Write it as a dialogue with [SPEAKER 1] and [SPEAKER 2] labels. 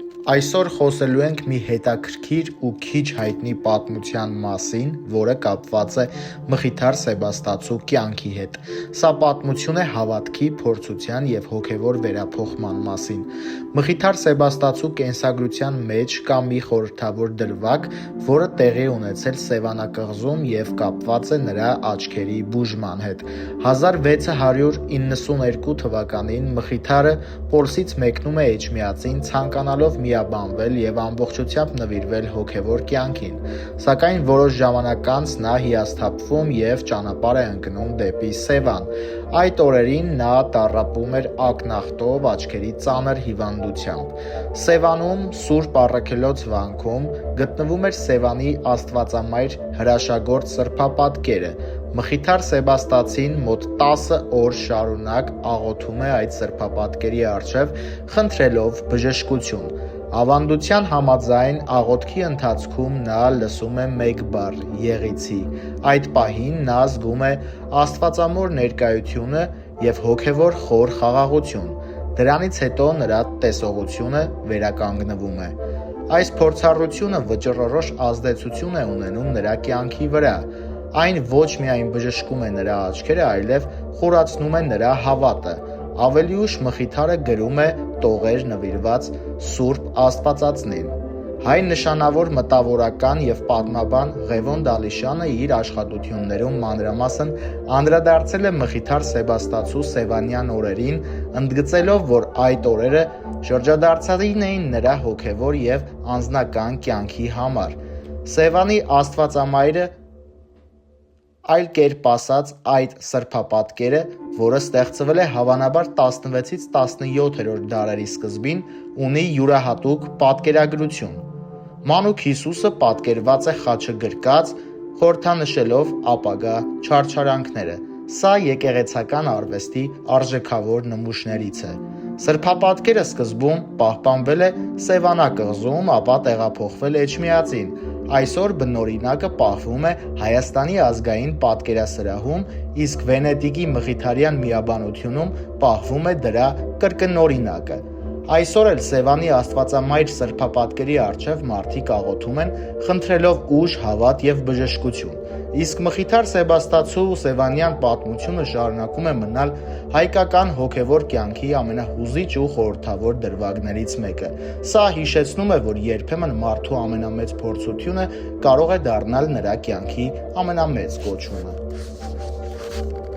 [SPEAKER 1] Այսօր խոսելու ենք մի հետաքրքիր ու քիչ հայտնի պատմության մասին, որը կապված է Մխիթար Սեբաստացու կյանքի հետ։ Սա պատմություն է հավատքի, փորձության և հոգևոր վերափոխման մասին։ Մխիթար Սեբաստացու կենսագրության մեջ կա մի խորհրդավոր դրվագ, որը տեղի ունեցել Սևանակղզում և կապված է նրա աչքերի բուժման հետ։ 1692 թվականին Մխիթարը Պոլսից մեկնում է Էջմիածին, ցանկանալով միաբանվել և ամբողջությամբ նվիրվել հոգևոր կյանքին, սակայն որոշ ժամանակ անց նա հիասթափվում և ճանապարհ է ընկնում դեպի Սևան։ Այդ օրերին նա տառապում էր ակնաղտով, աչքերի ծանր հիվանդությամբ։ Սևանում, Սուրբ Առաքելոց վանքում գտնվում էր Սևանի աստվածամայր հրաշագործ սրբապատկերը։ Մխիթար Սեբաստացին մոտ 10 օր շարունակ աղոթում է այդ սրբապատկերի առջև, խնդրելով բժշկություն։ Ավանդության համաձայն աղոթքի ընթացքում նա լսում է մեկ բառ՝ եղիցի։ Այդ պահին նա զգում է աստվածամոր ներկայությունը և հոգևոր խոր խաղաղություն։ Դրանից հետո նրա տեսողությունը վերականգնվում է։ Այս փորձառությունը վճռորոշ ազդեցություն է ունենում նրա կյանքի վրա։ Այն ոչ միայն բժշկում է նրա աչքերը, այլև խորացնում է նրա հավատը։ Ավելի ուշ Մխիթարը գրում է տողեր նվիրված Սուրբ Աստվածածնին։ Հայ նշանավոր մտավորական և պատմաբան Ղևոն Դալիշյանը իր աշխատություններում մանրամասն անդրադարձել է Մխիթար Սեբաստացու սևանյան օրերին, ընդգծելով, որ այդ օրերը շրջադարձային էին նրա հոգևոր և անձնական կյանքի համար։ Սևանի աստվածամայրը, այլ կերպ ասած, այդ սրբապատկերը, որը ստեղծվել է հավանաբար 16-ից 17-րդ դարերի սկզբին, ունի յուրահատուկ պատկերագրություն։ Մանուկ Հիսուսը պատկերված է խաչը գրկած, խորհրդանշելով ապագա չարչարանքները։ Սա եկեղեցական արվեստի արժեքավոր նմուշներից է։ Սրբապատկերը սկզբում պահպանվել է Սևանակղզում, ապա տեղափոխվել Էջմիածին։ Այսօր բնօրինակը պահվում է Հայաստանի ազգային պատկերասրահում, իսկ Վենետիկի Մխիթարյան միաբանությունում պահվում է դրա կրկնօրինակը։ Այսօր էլ Սևանի աստվածամայր սրբապատկերի առջև մարդիկ աղոթում են, խնդրելով ուժ, հավատ և բժշկություն։ Իսկ Մխիթար Սեբաստացու սևանյան պատմությունը շարունակում է մնալ հայկական հոգևոր կյանքի ամենահուզիչ ու խորհրդավոր դրվագներից մեկը։ Սա հիշեցնում է, որ երբեմն մարդու ամենամեծ փորձությունը կարող է դառնալ նրա կյանքի ամենամեծ կոչումը։